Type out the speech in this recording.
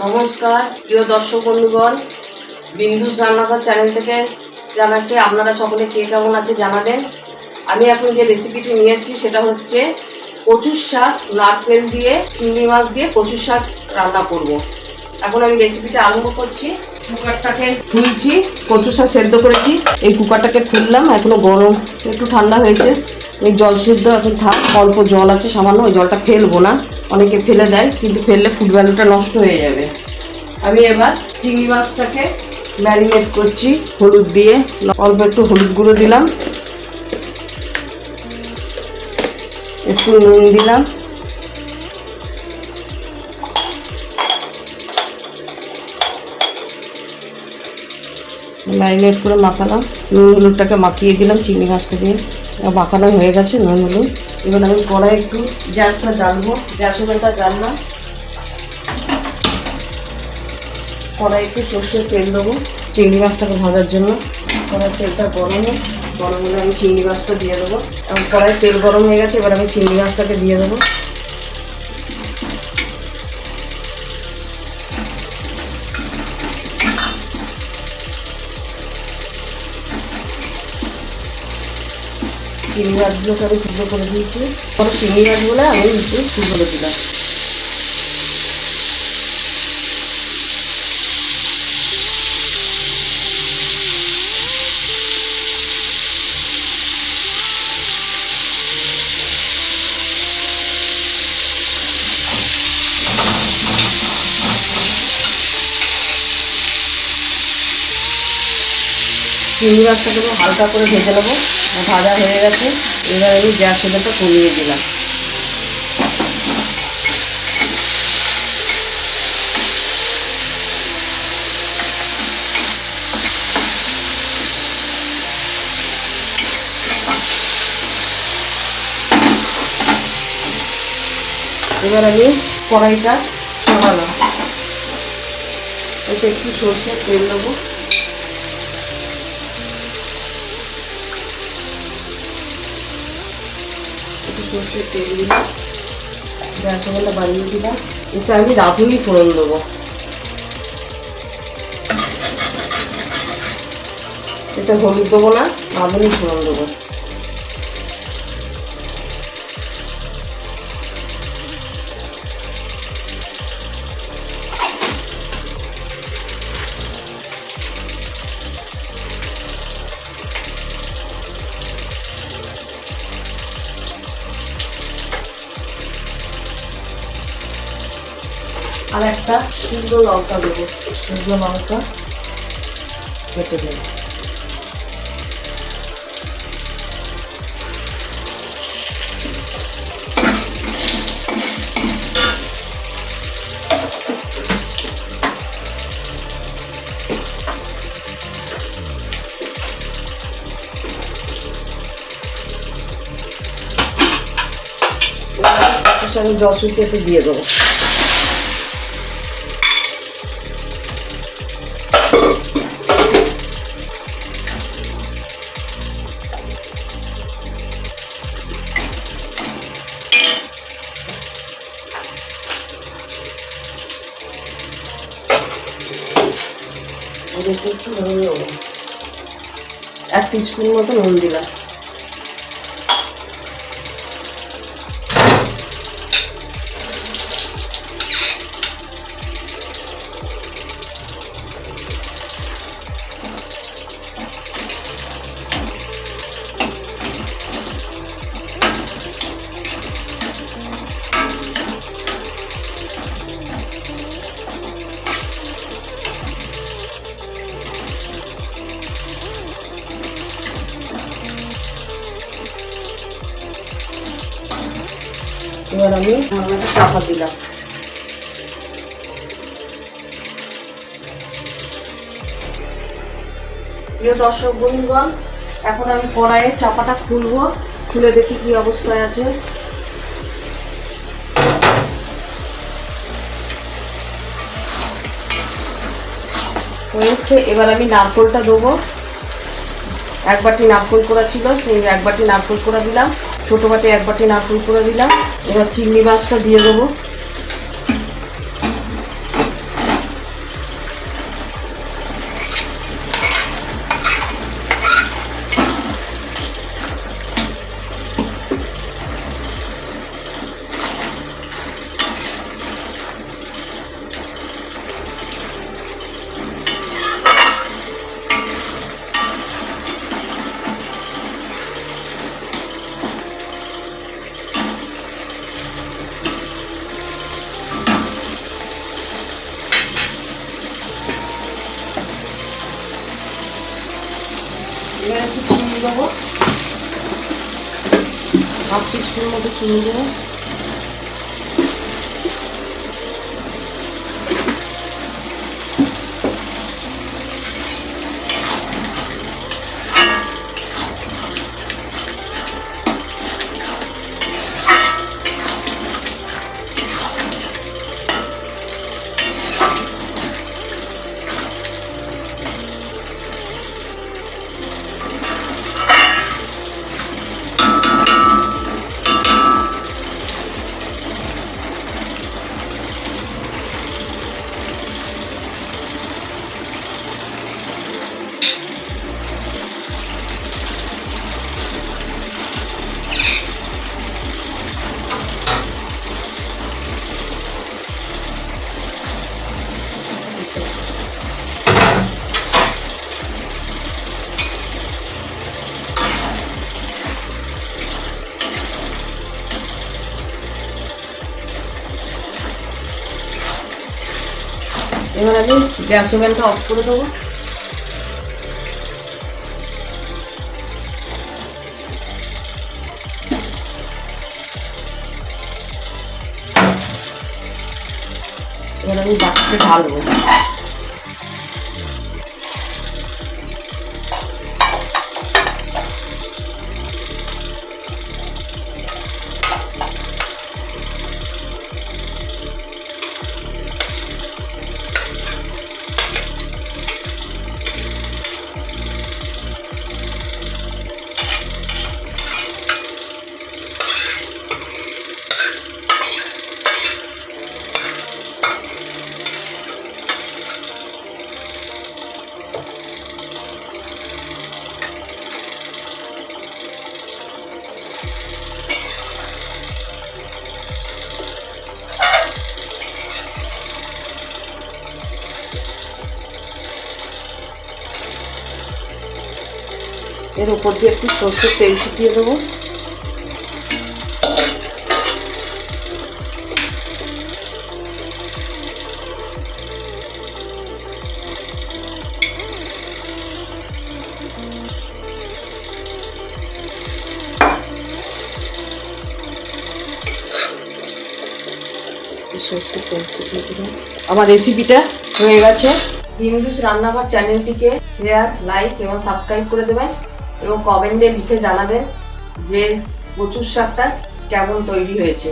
নমস্কার প্রিয় দর্শক বন্ধুগণ, বিন্দুস রান্নাঘর চ্যানেল থেকে জানাচ্ছি আপনারা সকলে কে কেমন আছে জানাবেন। আমি এখন যে রেসিপিটি নিয়ে এসেছি সেটা হচ্ছে কচুর শাক, নারকেল দিয়ে চিংড়ি মাছ দিয়ে কচুর শাক রান্না করব। এখন আমি রেসিপিটা আরম্ভ করছি। কুকারটাকে ধুয়েছি, কচুর শাক সেদ্ধ করেছি। এই কুকারটাকে খুললাম, এখনো গরম, একটু ঠান্ডা হয়েছে। এই জল সিদ্ধ এখন থাক, অল্প জল আছে সামান্য, ওই জলটা ফেলবো না। অনেকে ফেলে দেয়, কিন্তু ফেললে ফুড ভ্যালুটা নষ্ট হয়ে যাবে। আমি এবার চিংড়ি মাছটাকে ম্যারিনেট করছি হলুদ দিয়ে। অল্প একটু হলুদ গুঁড়ো দিলাম, একটু নুন দিলাম, ম্যারিনেট করে মাখালাম। নুন হলুদটাকে মাখিয়ে দিলাম চিংড়ি মাছটা দিয়ে। মাখানো হয়ে গেছে নুন হলুদ। এবার আমি কড়াই একটু গ্যাসটা জ্বালবো, গ্যাস ওভেনটা জ্বাললাম। কড়াই একটু সর্ষের তেল দেবো চিংড়ি মাছটাকে ভাজার জন্য। কড়াই তেলটা গরম হলে আমি চিংড়ি মাছটা দিয়ে দেবো। এবং কড়াই তেল গরম হয়ে গেছে, এবার আমি চিংড়ি মাছটাকে দিয়ে দেবো। চিংড়ি মাছগুলোকে আমি টুকরো করে দিয়েছি। পরে চিংড়ি মাছগুলো আমি একটু টুকরো দিলাম। চিংড়ি মাছটাকে হালকা করে ভেজে নেবো। ভাজা হয়ে গেছে, এবার আমি গ্যাস ওভেনটা কমিয়ে দিলাম। এবার আমি কড়াইটা চাপালাম, এতে একটু সরষের তেল নেবো। একটু সরষের তেল দিলাম, গ্যাস ওভেনটা বাড়িয়ে দিলাম। এতে আমি রাঁধুনি ফোড়ন দেবো। এতে হলুদ দেবো না, রাঁধুনি ফোড়ন দেবো। আর একটা শুকনো লঙ্কা দেবো, শুকনো লঙ্কা কেটে দেবো। আমি জল শুকিয়ে দিয়ে দেবো। একটু নুন দেবো, 1 টিস্পুন মতো নুন দিলাম। এবার আমি ঢাকনাটা চাপা দিলাম। প্রিয় দর্শক বন্ধুগণ, এখন আমি কড়াইয়ের চাপাটা খুলবো, খুলে দেখি কি অবস্থায় আছে। হয়েছে, এবার আমি নারকেলটা দেবো। 1 বাটি নারকেল কোড়া ছিল, সেই 1 বাটি নারকেল কোড়া দিলাম। ছোটো বাটি 1 বাটি নারকেল কোড়া দিলাম। এবার চিংড়ি মাছটা দিয়ে দেবো। দেবো, হাফ টিস্পুন মতো চিনি দেবো। এবার আমি গ্যাস ওভেনটা অফ করে দেবো। এবার আমি বাটিতে ঢালবো। এর উপর দিয়ে একটু সরষের তেল ছিটিয়ে দেবো। সরষের তেল ছিটিয়ে দেবো। আমার রেসিপিটা হয়ে গেছে। বিন্দুস রান্নাঘর চ্যানেলটিকে শেয়ার, লাইক এবং সাবস্ক্রাইব করে দেবেন এবং কমেন্টে লিখে জানাবেন যে কচুর শাকটা কেমন তৈরি হয়েছে।